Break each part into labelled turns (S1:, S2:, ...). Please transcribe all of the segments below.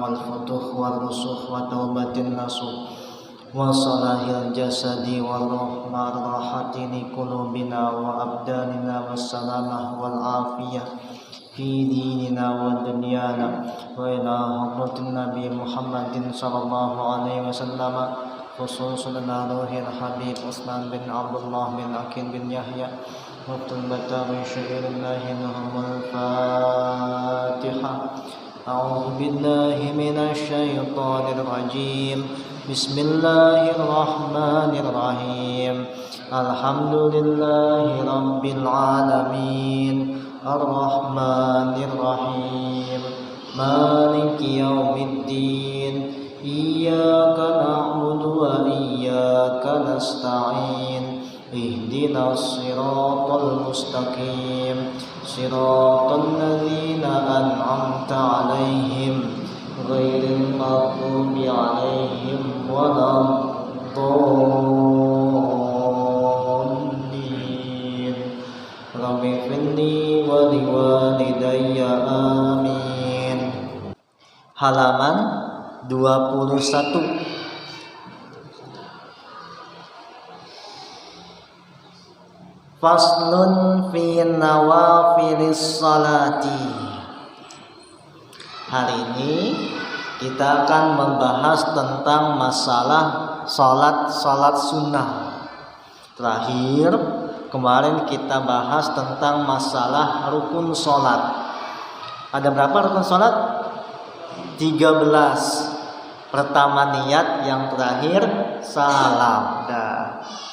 S1: والفتوح والرسوخ وتوبة النصوح وصلاح الجسد والراحة لقلوبنا وأبداننا والسلامة والعافية في ديننا ودنيانا وإلى حضرة النبي محمد صلى الله عليه وسلم خصوصا روح الحبيب عثمان بن عبد الله بن عقيل بن يحيى وطلبة من شعير الله لهم الفاتحة. أعوذ بالله من الشيطان الرجيم. بسم الله الرحمن الرحيم. الحمد لله رب العالمين الرحمن الرحيم مالك يوم الدين إياك نعبد وإياك نستعين اهدنا الصراط المستقيم صراط الذين أنعمت عليهم غير المغضوب عليهم ولا الضالين. رب اغفر لي ولوالدي آمين. Halaman 21. Faslun fi nawafilis salati. Hari ini kita akan membahas tentang masalah salat sunnah. Terakhir kemarin kita bahas tentang masalah rukun salat. Ada berapa rukun salat? 13. Pertama niat, yang terakhir salam.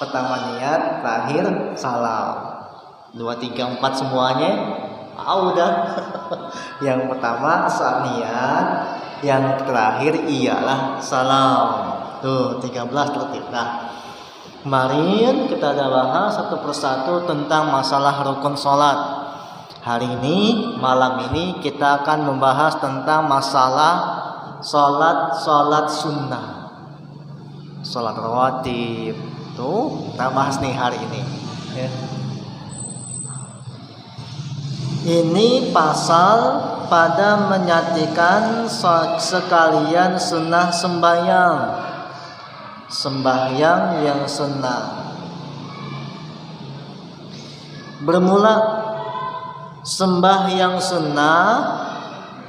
S1: Pertama niat, terakhir salam. 2, 3, 4 semuanya udah. Yang pertama niat, yang terakhir ialah salam. Tuh 13 tertib. Kemarin kita ada bahas satu persatu tentang masalah rukun salat. Hari ini, malam ini kita akan membahas tentang masalah salat sunnah, salat rawatib. Tuh kita bahas nih hari ini ya. Ini pasal pada menyatikan sekalian sunnah sembahyang yang sunnah. Bermula sembahyang sunnah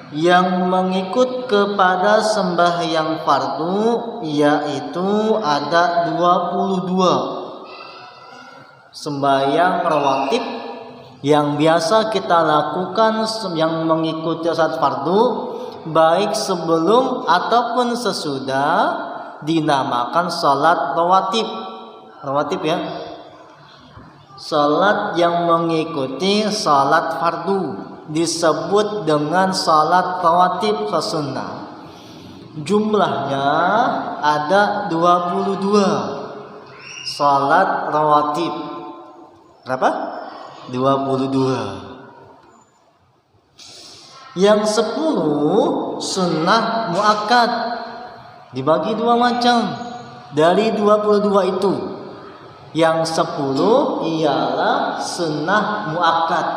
S1: yang mengikut kepada sembahyang fardu, yaitu ada 22. Sembahyang rawatib yang biasa kita lakukan yang mengikuti salat fardu, baik sebelum ataupun sesudah, dinamakan salat rawatib. Rawatib ya, salat yang mengikuti salat fardu disebut dengan salat rawatib sunnah. Jumlahnya ada 22 salat rawatib. Berapa? 22. Yang 10 sunnah muakkad, dibagi 2 macam. Dari 22 itu, yang 10 ialah sunnah muakkad,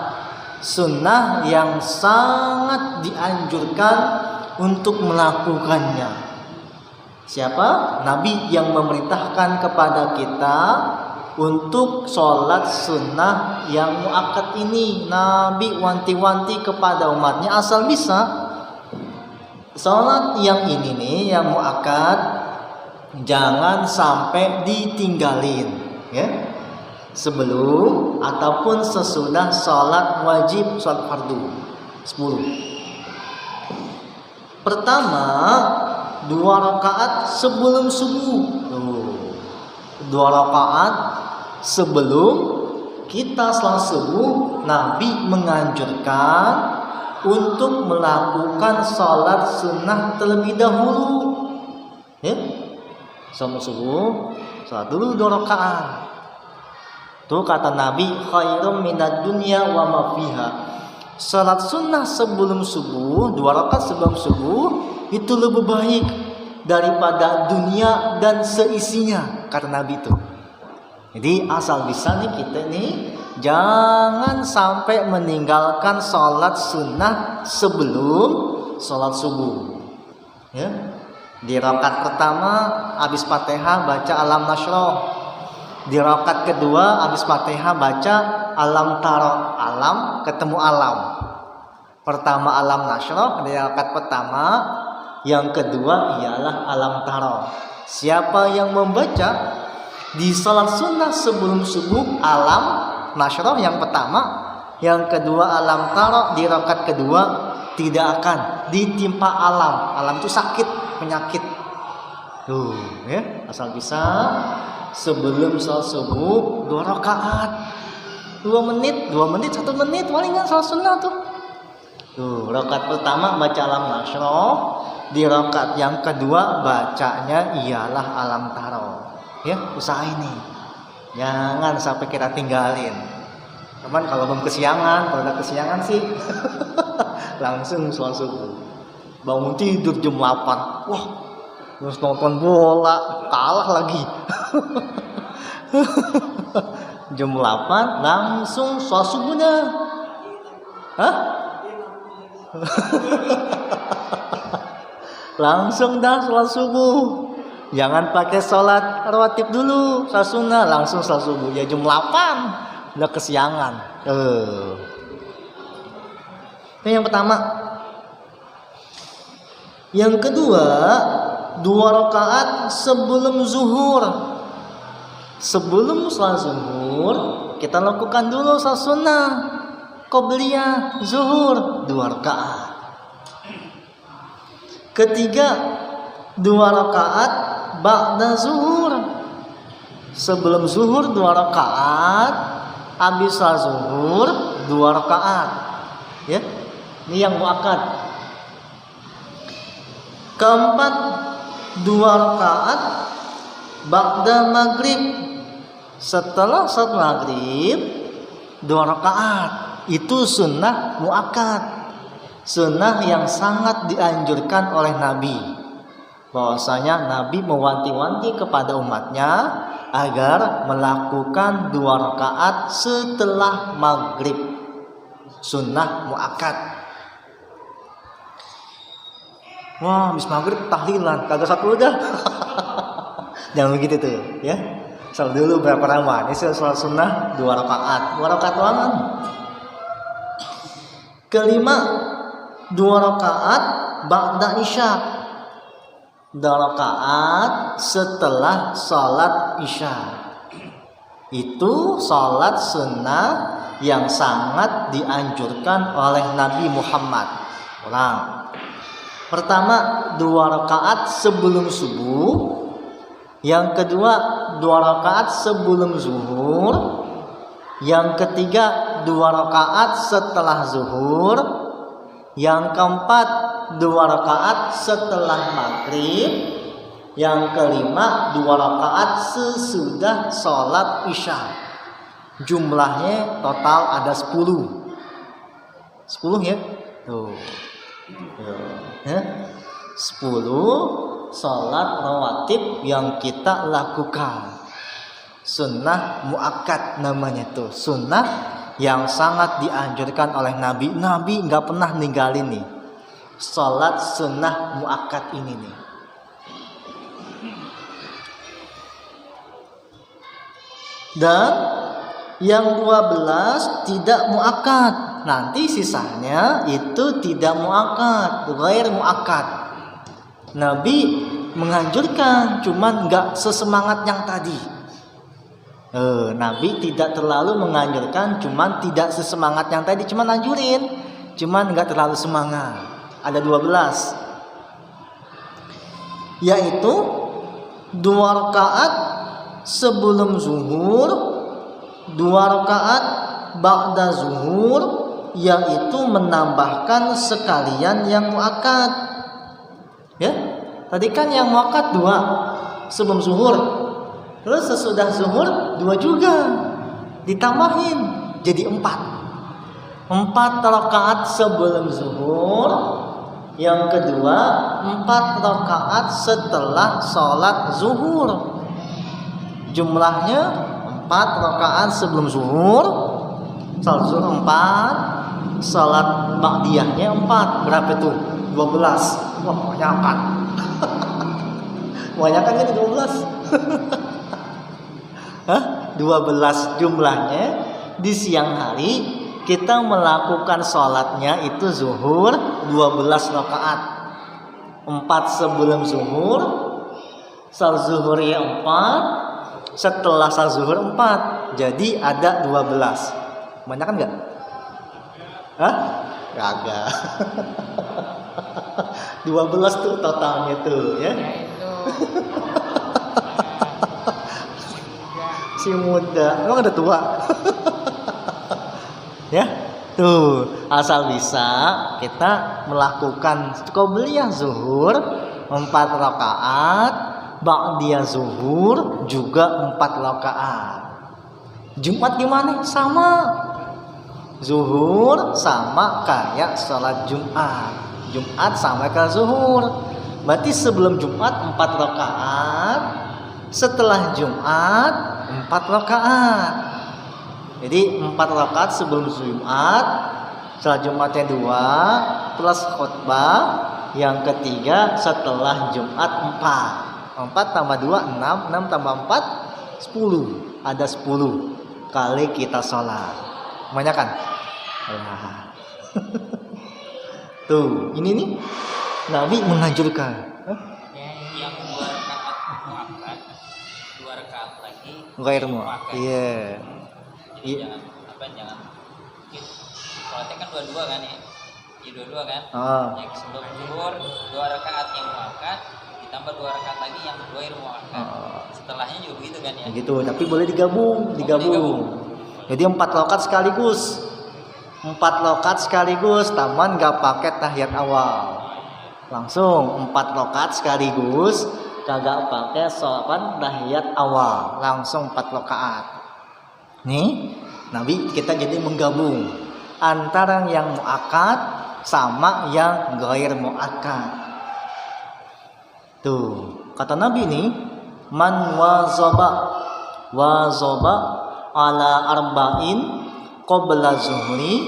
S1: sunnah yang sangat dianjurkan untuk melakukannya. Siapa? Nabi yang memerintahkan kepada kita untuk sholat sunnah yang muakkad ini. Nabi wanti-wanti kepada umatnya asal bisa sholat yang ini nih, yang muakkad, jangan sampai ditinggalin ya, sebelum ataupun sesudah sholat wajib, sholat fardu. 10. Pertama, 2 rakaat sebelum subuh. 2 rakaat sebelum kita sholat subuh, Nabi menganjurkan untuk melakukan sholat sunnah terlebih dahulu ya. Sebelum subuh, sholat dulu 2 rakaat. Tuh kata Nabi, khairum minad dunya wa ma fiha. Salat sunnah sebelum subuh, 2 rakaat sebelum subuh, itu lebih baik daripada dunia dan seisinya, kata Nabi itu. Jadi asal bisa nih kita nih jangan sampai meninggalkan salat sunnah sebelum salat subuh. Ya. Di rakaat pertama habis Fatihah baca alam nasroh. Di rakaat kedua habis Fatihah baca alam taro. Alam ketemu alam. Pertama alam nasroh di rakaat pertama, yang kedua ialah alam taro. Siapa yang membaca di salat sunnah sebelum subuh alam nasroh yang pertama, yang kedua alam taro di rakaat kedua, tidak akan ditimpa alam. Alam itu sakit, penyakit. Tuh, ya, asal bisa sebelum salat subuh 2 rakaat. 2 menit, 1 menit palingan salat sunnah tuh. Tuh, rakaat pertama baca alam nasroh, di rakaat yang kedua bacanya ialah alam taro. Ya, usahain nih. Jangan sampai kita tinggalin. Cuman kalau belum kesiangan, kalau udah kesiangan sih langsung sholat subuh. Bangun tidur jam 8. Wah, terus nonton bola, kalah lagi. Jam 8 langsung sholat subuh dah. Hah? Langsung dah sholat subuh. Jangan pakai sholat rawatib dulu, sholat sunnah, langsung sholat subuh. Ya jam 8 udah kesiangan. Itu yang pertama. Yang kedua, 2 rakaat sebelum zuhur. Sebelum sholat zuhur kita lakukan dulu sholat sunnah qobliyah zuhur 2 rakaat. Ketiga, 2 rakaat ba'da zuhur. Sebelum zuhur 2 rakaat, habis sholat zuhur 2 rakaat. Ya, ini yang muakkad. Keempat, 2 rakaat ba'da maghrib. Setelah sholat maghrib 2 rakaat. Itu sunnah muakkad. Sunnah yang sangat dianjurkan oleh Nabi. Bahwasanya Nabi mewanti-wanti kepada umatnya agar melakukan 2 rakaat setelah maghrib. Sunnah muakkad. Wah, habis maghrib tahlilan, kagak satu udah. Jangan begitu tuh, ya. Salat dulu berapa lama? Ini salat sunnah 2 rakaat. 2 rakaat doang. Kelima, 2 rakaat ba'da isya. 2 rakaat setelah salat isya. Itu salat sunnah yang sangat dianjurkan oleh Nabi Muhammad. Ulang. Pertama, 2 rakaat sebelum subuh. Yang kedua, 2 rakaat sebelum zuhur. Yang ketiga, 2 rakaat setelah zuhur. Yang keempat, 2 rakaat setelah maghrib. Yang kelima, 2 rakaat sesudah sholat isya. Jumlahnya total ada 10. 10 ya. Tuh. Ya. 10 sholat rawatib yang kita lakukan. Sunnah muakkad namanya tuh. Sunnah yang sangat dianjurkan oleh Nabi. Nabi nggak pernah ninggalin nih sholat sunnah muakkad ini nih. Dan yang 12 tidak muakkad. Nanti sisanya itu tidak muakkad, ghair muakkad. Nabi menganjurkan, cuman nggak sesemangat yang tadi. Nabi tidak terlalu menganjurkan, cuman tidak sesemangat yang tadi, cuman anjurin, cuman nggak terlalu semangat. Ada 12, yaitu 2 rakaat sebelum zuhur, 2 rakaat ba'da zuhur, yaitu menambahkan sekalian yang muakkad. Ya, tadi kan yang muakkad 2 sebelum zuhur. Terus sesudah zuhur 2 juga ditambahin jadi 4 rakaat sebelum zuhur. Yang kedua 4 rakaat setelah sholat zuhur. Jumlahnya 4 rakaat sebelum zuhur, sholat zuhur 4, sholat ba'diyahnya 4. Berapa tuh? 12. Wah, banyak kan. Banyak kan 12? Hah? 12 jumlahnya. Di siang hari kita melakukan sholatnya itu zuhur 12 rakaat. 4 sebelum zuhur, salat zuhurnya 4, setelah salat zuhur 4. Jadi ada 12. Banyak kan enggak? Hah? Kagak. 12 tuh totalnya tuh ya. Si muda, emang ada tua? Ya, tuh asal bisa kita melakukan qobliyah zuhur 4 rakaat, ba'diyah zuhur juga 4 rakaat. Jumat gimana? Sama. Zuhur sama kayak sholat Jumat. Jumat sama kayak zuhur. Berarti sebelum Jumat 4 rakaat, setelah Jumat 4 rakaat. Jadi 4 rakaat sebelum Jumat, setelah Jumatnya 2 plus khutbah, yang ketiga setelah Jumat 4. 4 tambah 2 6, 6 tambah 4 10. Ada 10 kali kita sholat. Banyak kan? Nah. Tuh, ini nih Nabi menganjurkan.
S2: Yang 2 rakaat muakkad, 2 rakaat lagi
S1: Ghair muakkad. Iya.
S2: Jangan sholatnya kan 22 kan ya? Iya 22 kan? Yang sebelum zuhur 2 rakaat yang muakkad, ditambah 2 rakaat lagi yang ghair muakkad. Setelahnya juga begitu kan ya?
S1: Gitu, tapi boleh digabung. Jadi 4 rakaat sekaligus. 4 rakaat sekaligus, taman gak pakai tahiyat awal. Langsung 4 rakaat sekaligus, kagak pakai sholat tahiyat awal. Langsung 4 rakaat. Nih, Nabi kita jadi menggabung antara yang muakkad sama yang ghair muakkad. Tuh, kata Nabi nih, man wazaba ala arba'in qabla zuhri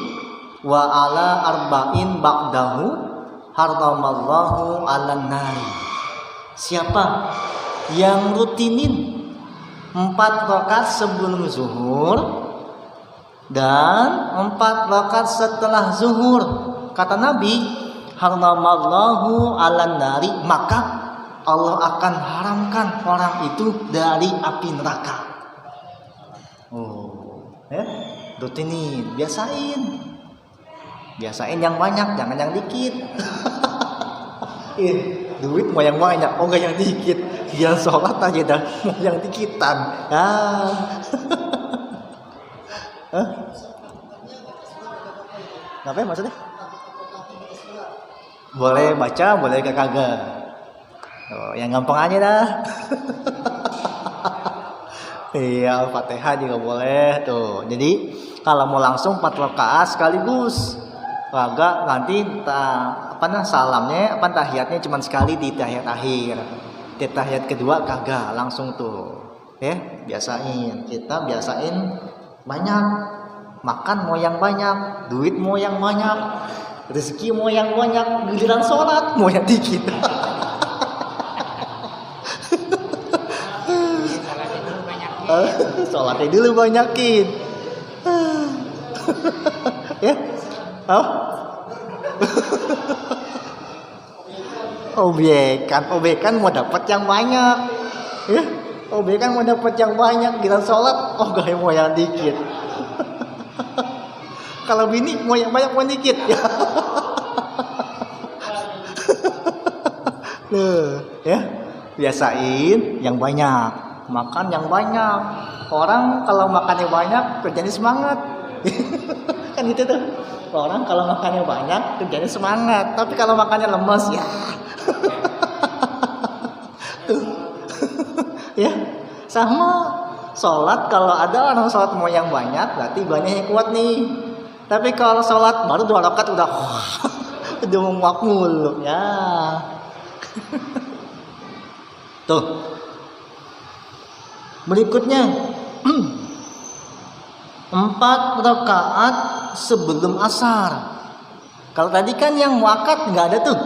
S1: wa ala arba'in ba'dahu haramallahu 'alan nari. Siapa yang rutinin 4 rakaat sebelum zuhur dan 4 rakaat setelah zuhur, kata Nabi, haramallahu 'alan nari, maka Allah akan haramkan orang itu dari api neraka. Rutinin, biasain yang banyak, jangan yang dikit. Duit mau yang banyak, enggak yang dikit. Jangan sholat aja dah, mau yang dikitan. Ngapain maksudnya? Boleh baca, boleh kagak. Yang gampang aja dah. Iya, Fatihah juga boleh tuh. Jadi kalau mau langsung 4 rakaat sekaligus, kagak nanti salamnya tahiyatnya cuma sekali di tahiyat akhir. Di tahiyat kedua kagak langsung tuh. Biasain, kita biasain banyak. Makan mau yang banyak, duit mau yang banyak, rezeki mau yang banyak, giliran sholat mau yang dikit. Sholatnya dulu banyakin. Ya, Obekan mau dapat yang banyak. Ya, obekan mau dapat yang banyak, giliran sholat gak mau yang dikit. Kalau bini mau yang banyak mau dikit. Ya, biasain yang banyak. Makan yang banyak. Orang kalau makannya banyak kerjanya semangat. Kan gitu tuh. Orang kalau makannya banyak kerjanya semangat. Tapi kalau makannya lemes ya. Tuh. Ya. Sama sholat, kalau ada orang sholat mau yang banyak berarti banyak yang kuat nih. Tapi kalau sholat baru 2 rakaat udah muak mulu ya. Tuh. Berikutnya 4 rakaat sebelum asar. Kalau tadi kan yang muakkad nggak ada tuh.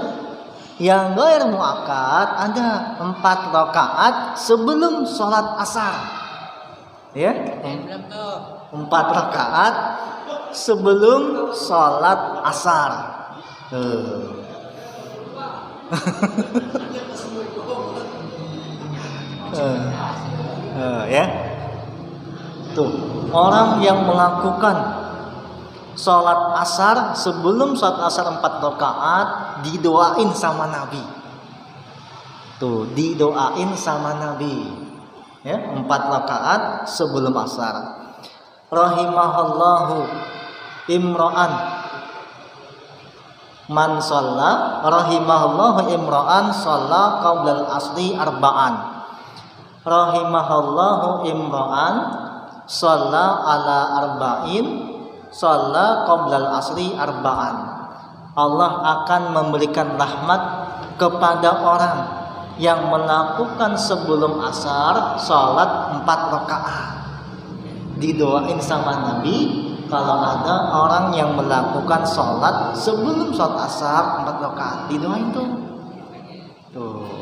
S1: Yang ghair muakkad ada 4 rakaat sebelum sholat asar. Ya,
S2: Belum tuh.
S1: 4 rakaat sebelum sholat asar. Ya, tuh orang yang melakukan sholat asar sebelum sholat asar 4 rakaat didoain sama Nabi. Tuh didoain sama Nabi. Ya, 4 rakaat sebelum asar. Rahimahallahu imra'an man shalla rahimahallahu imra'an shalla qablal asri arba'an. Rahimahallahu imra'an shalla ala arba'in shalla qablal asri arba'an. Allah akan memberikan rahmat kepada orang yang melakukan sebelum asar salat 4 rakaat. Didoain sama Nabi kalau ada orang yang melakukan sholat sebelum sholat asar 4 rakaat, didoain tuh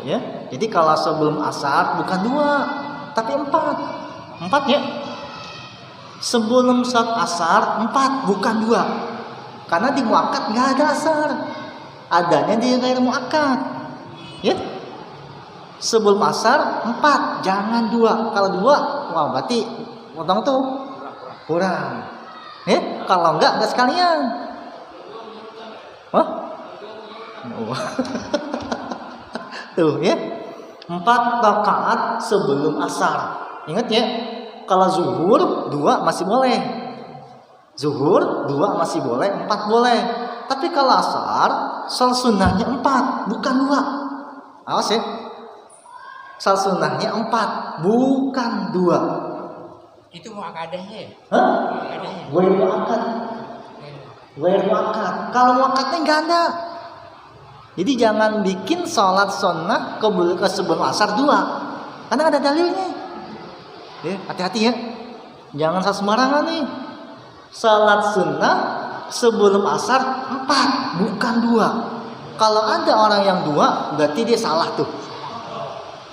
S1: ya. Jadi kalau sebelum asar bukan 2 tapi 4 ya. Sebelum sholat asar 4 bukan 2, karena di muakkad nggak ada asar, adanya di ghair muakkad ya. Sebelum asar 4, jangan 2. Kalau 2 wah berarti potong tuh kurang. Kalau enggak sekalian. Tuh ya. 4 rakaat sebelum asar. Ingat ya, kalau zuhur 2 masih boleh. Zuhur 2 masih boleh, 4 boleh. Tapi kalau asar, salat sunnahnya 4, bukan 2. Awas ya. Salat sunnahnya 4, bukan 2.
S2: Itu muakkadahnya ya?
S1: Ghair muakkad. Kalau muakkadnya enggak ada. Jadi jangan bikin sholat sunnah ke sebelum asar 2, karena ada dalilnya. Hati-hati ya. Jangan salah sembarangan nih. Sholat sunnah sebelum asar 4, bukan 2. Kalau ada orang yang 2, berarti dia salah tuh.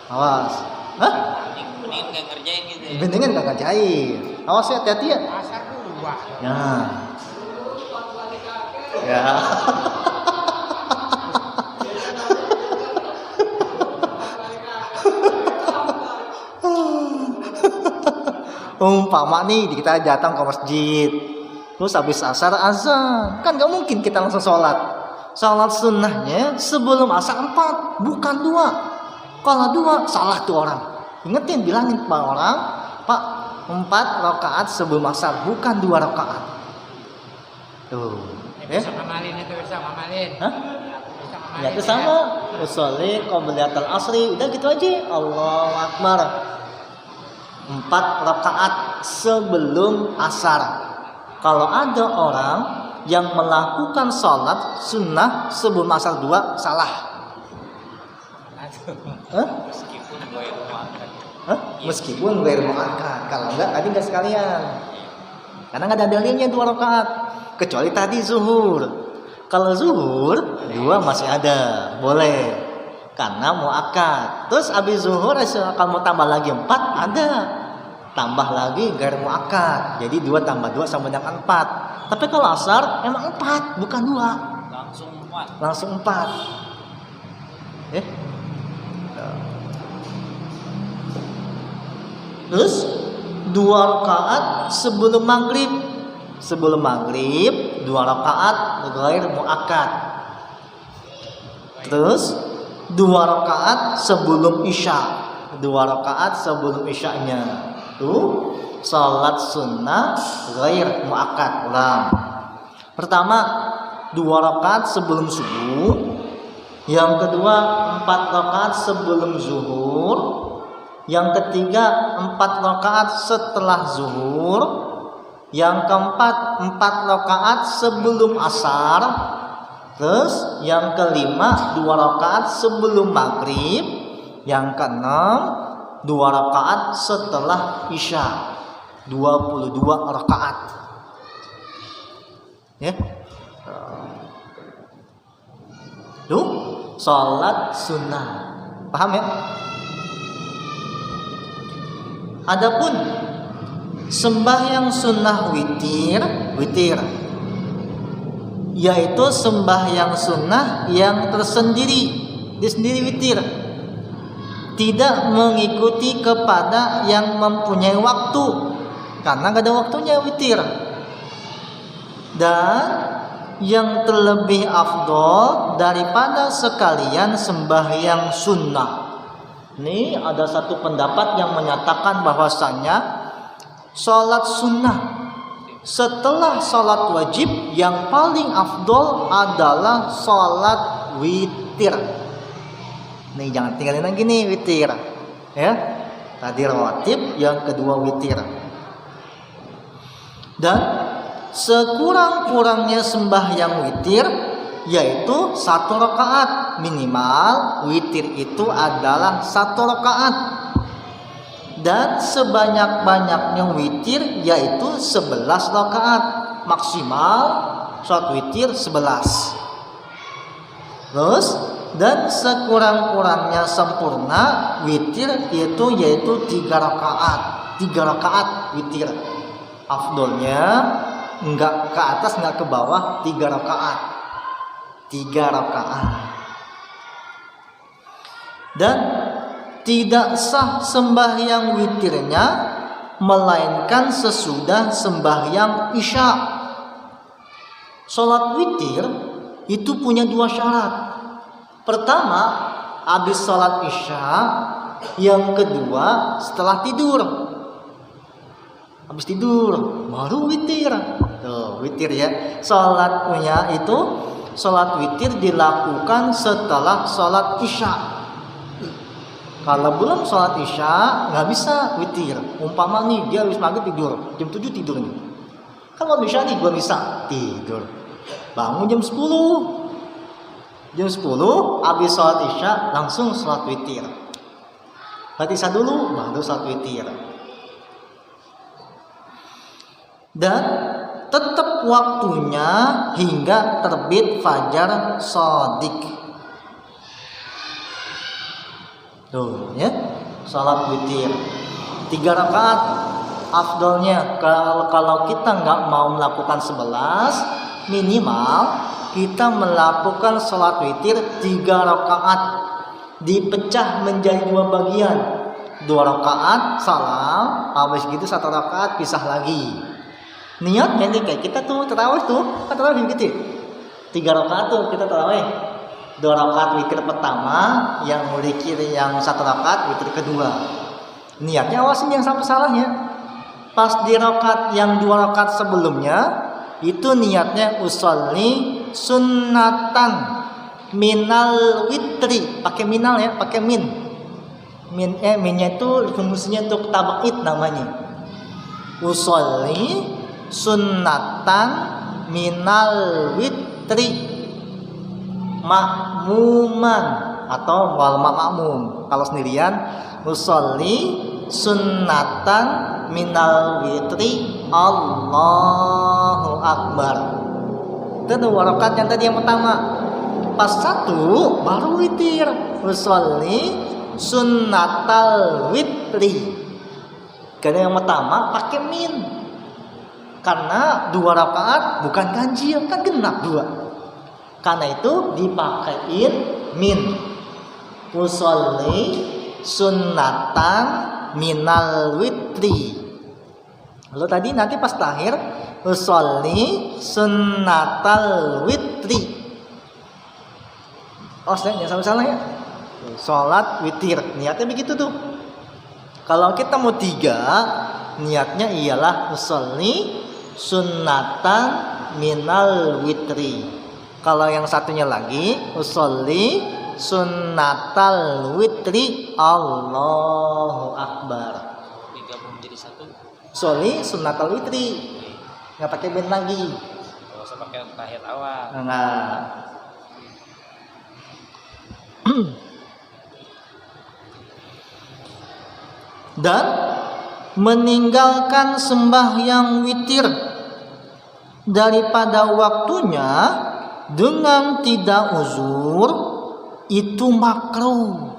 S1: Awas.
S2: Mendingan nggak ngerjain gitu ya.
S1: Mendingan nggak ngerjain. Awas ya, hati-hati ya.
S2: Asar dulu, Pak.
S1: Ya. Umpama nih kita datang ke masjid, terus habis asar azan, kan nggak mungkin kita langsung sholat. Sholat sunnahnya sebelum asar 4, bukan 2. Kalau 2 salah tuh orang. Ingetin, bilangin Pak orang, Pak 4 rakaat sebelum asar, bukan 2 rakaat. Tuh.
S2: Bisa ngamalin itu, bisa ngamalin.
S1: Hah? Ya itu sama. Usolli qablatal asri, udah gitu aja. Allahu Akbar. 4 rakaat sebelum asar. Kalau ada orang yang melakukan sholat sunnah sebelum asar 2, salah. Meskipun ghair muakkad. Kalau enggak tadi enggak sekalian. Karena enggak ada dalilnya 2 rakaat. Kecuali tadi zuhur. Kalau zuhur 2 masih ada, boleh. Karena muakkad. Terus habis zuhur kalau mau tambah lagi 4 ada. Tambah lagi ghair muakkad. Jadi 2 tambah 2 sama dengan 4. Tapi kalau asar emang 4, bukan 2. Langsung 4. Terus 2 rakaat sebelum maghrib. Sebelum maghrib 2 rakaat ghair muakkad. Terus 2 rakaat sebelum isya. 2 rakaat sebelum isyanya. Tuh salat sunnah ghair muakkad. Ulang. Pertama 2 rakaat sebelum subuh. Yang kedua 4 rakaat sebelum zuhur. Yang ketiga 4 rakaat setelah zuhur. Yang keempat 4 rakaat sebelum asar. Terus yang kelima 2 rakaat sebelum maghrib. Yang keenam 2 rakaat setelah isya. 22 rakaat. Ya. Tuh sholat sunnah. Paham ya? Adapun sembahyang sunnah witir yaitu sembahyang sunnah yang tersendiri, disendiri witir, tidak mengikuti kepada yang mempunyai waktu, karena gak ada waktunya witir. Dan yang terlebih afdol daripada sekalian sembahyang sunnah. Ini ada satu pendapat yang menyatakan bahwasanya sholat sunnah setelah sholat wajib yang paling afdol adalah sholat witir. Nih jangan tinggalin lagi nih witir, ya. Tadi rawatib, yang kedua witir. Dan sekurang-kurangnya sembahyang witir yaitu 1 rakaat minimal. Witir itu adalah 1 rakaat. Dan sebanyak-banyaknya witir yaitu 11 rakaat maksimal. Sholat witir 11. Terus dan sekurang-kurangnya sempurna witir yaitu 3 rakaat. 3 rakaat witir. Afdolnya enggak ke atas enggak ke bawah, 3 rakaat. 3 rakaat. Dan tidak sah sembahyang witirnya melainkan sesudah sembahyang isya. Sholat witir itu punya 2 syarat. Pertama, habis sholat isya. Yang kedua, setelah tidur. Habis tidur baru witir. Tuh, witir ya. Sholatnya itu sholat witir dilakukan setelah sholat isya. Kalau belum sholat isya nggak bisa witir. Umpama nih dia habis maghrib tidur, jam 7 tidur nih. Kalau isya nih belum bisa tidur. Bangun jam 10. Jam 10 habis sholat isya langsung sholat witir. Berarti isya dulu baru sholat witir. Dan tetap waktunya hingga terbit fajar shadiq. Tuh ya, salat witir 3 rakaat afdolnya. Kalau kita nggak mau melakukan 11, minimal kita melakukan salat witir 3 rakaat dipecah menjadi 2 bagian. 2 rakaat salam, habis gitu 1 rakaat pisah lagi. Niatnya nih kayak kita tuh tarawih tuh, kan tarawih gitu. 3 rakaat tuh kita tarawih. 2 rakaat witir pertama, yang zikir yang 1 rakaat witir kedua. Niatnya awasin yang sampai salahnya. Pas di rakaat yang 2 rakaat sebelumnya itu niatnya usolli sunnatan minal witri, pakai minal ya, pakai min. Minnya itu fungsinya untuk tabaid namanya. Usolli sunnatan minal witri makmuman atau wal makmum. Kalau sendirian usolli sunnatan minal witri Allahu akbar. Itu 2 rakaat yang tadi yang pertama. Pas 1 baru witir. Usolli sunnatal witri. Karena yang pertama pakai min. Karena 2 rakaat bukan ganjil, kan genap 2. Karena itu dipakein min. Usolli sunnatan minal witri. Lalu tadi nanti pas terakhir usolli sunnatal witri. Oh, jangan salah-salah ya. Sholat witir niatnya begitu tuh. Kalau kita mau 3, niatnya ialah usolli sunnatan minal witri. Kalau yang satunya lagi usolli sunnatal witri Allahu akbar.
S2: Digabung jadi 1.
S1: Usolli sunnatal witri. Enggak pakai ben lagi.
S2: Enggak usah pakai tahiyat awal.
S1: Enggak. Dan meninggalkan sembahyang witir daripada waktunya dengan tidak uzur itu makruh.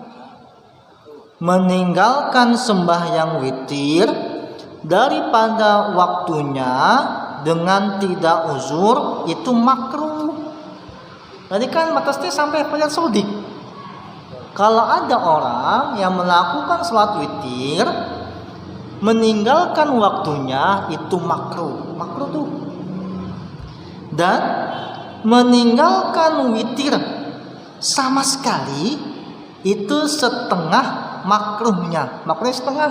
S1: Meninggalkan sembahyang witir daripada waktunya dengan tidak uzur itu makruh. Tadi kan batasnya sampai fajar sodik. Kalau ada orang yang melakukan sholat witir meninggalkan waktunya itu makruh. Makruh tuh. Dan meninggalkan witir sama sekali itu setengah makruhnya. Makruhnya setengah.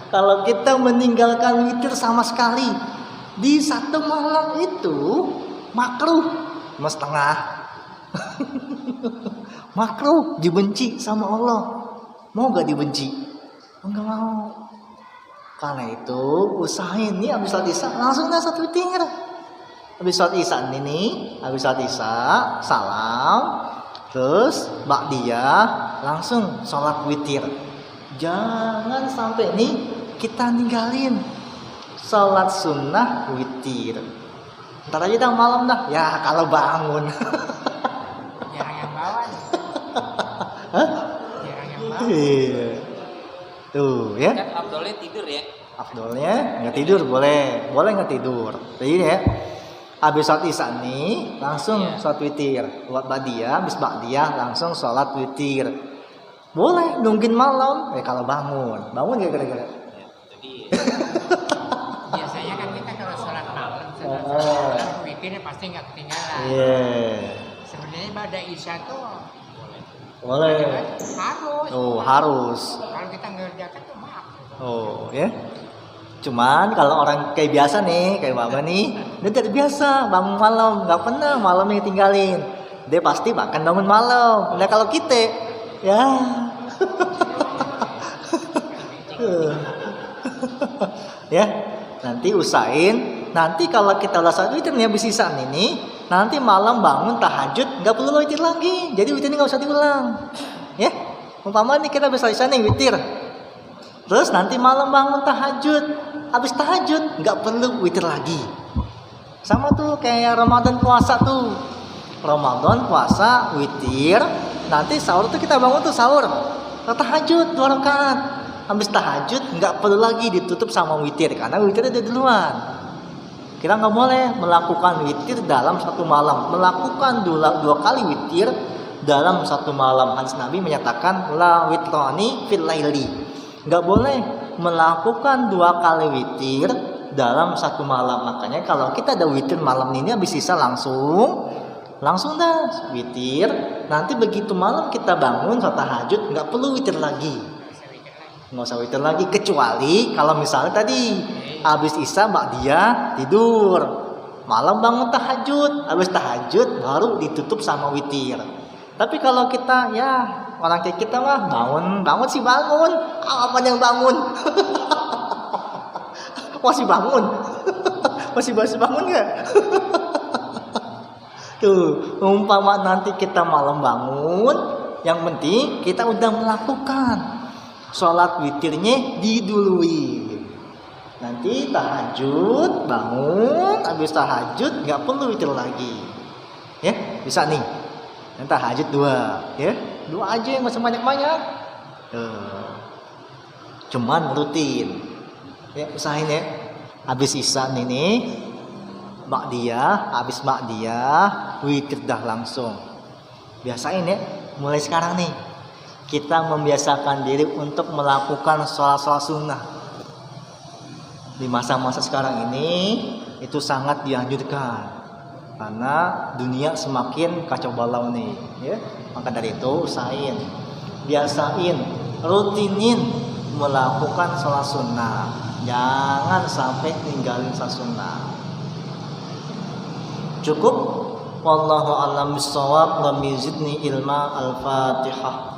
S1: Kalau kita meninggalkan witir sama sekali di satu malam itu makruh, setengah. Makruh, dibenci sama Allah. Mau gak dibenci? Enggak mau. Karena itu usahain nih habis sholat isya langsung dah satu witir. Habis sholat isya ini, habis sholat isya salam, terus ba'diyah langsung sholat witir. Jangan sampai nih kita ninggalin sholat sunnah witir. Ntar aja dah malam dah. Ya kalau bangun.
S3: Jarang yang bawa.
S1: Hah?
S3: Jarang yang bawa.
S1: Iya. Tuh ya.
S2: Kan afdolnya tidur ya.
S1: Afdolnya nggak tidur boleh nggak tidur. Jadi ya. Habis sholat isya nih langsung sholat witir. Buat ba'diyah, habis ba'diyah langsung sholat witir. Boleh nungguin malam. Kalau bangun gak kira-kira?
S2: Jadi
S3: Biasanya kan kita kalau sholat malam, witirnya pasti nggak ketinggalan.
S1: Iya.
S3: Sebenarnya pada isya tuh
S1: Boleh.
S3: harus.
S1: Oh harus.
S3: Kalau kita ngerjakan tuh maaf.
S1: Oh ya. Cuman kalau orang kayak biasa nih, kayak Mama nih, dia tidak biasa bangun malam, nggak pernah malam yang tinggalin. Dia pasti bahkan bangun malam. Nah kalau kita, ya, ya, nanti usahain. Nanti kalau kita udah sholat witir nih habis sisa ini, nanti malam bangun tahajud nggak perlu witir lagi. Jadi witir ini nggak usah diulang. Ya, umpama nih kita bisa nih witir. Terus nanti malam bangun tahajud, habis tahajud nggak perlu witir lagi. Sama tuh kayak Ramadan puasa tuh. Ramadan puasa witir, nanti sahur tuh kita bangun tuh sahur, tahajud 2 rakaat. Habis tahajud nggak perlu lagi ditutup sama witir karena witir udah duluan. Kita nggak boleh melakukan witir dalam satu malam. Melakukan 2 kali witir dalam satu malam. Hadis Nabi menyatakan la witrani fil laili. Nggak boleh melakukan 2 kali witir dalam satu malam. Makanya kalau kita ada witir malam ini habis sisa langsung dah witir. Nanti begitu malam kita bangun sholat tahajud nggak perlu witir lagi. Nggak usah witir lagi kecuali kalau misalnya tadi habis isya ba'diyah tidur. Malam bangun tahajud, habis tahajud baru ditutup sama witir. Tapi kalau kita ya orang kayak kita mah bangun sih bangun. Apa yang bangun? Masih bangun. Masih bangun nggak? Tuh, umpama nanti kita malam bangun, yang penting kita udah melakukan sholat witirnya didului. Nanti tahajud bangun, habis tahajud nggak perlu witir lagi. Ya, bisa nih. Nanti tahajud 2, ya. 2 aja nggak usah banyak-banyak. Cuman rutin. Ya, usahain ya. Habis isya nih, ba'diyah, habis ba'diyah, witir dah langsung. Biasain ya, mulai sekarang nih. Kita membiasakan diri untuk melakukan sholat sunnah. Di masa-masa sekarang ini, itu sangat dianjurkan. Karena dunia semakin kacau balau nih, ya. Maka dari itu usahain, biasain, rutinin melakukan sholat sunnah. Jangan sampai tinggalin sholat sunnah. Cukup. Wallahu a'lam bishawab. Rabbi zidni ilma. Al-Fatihah.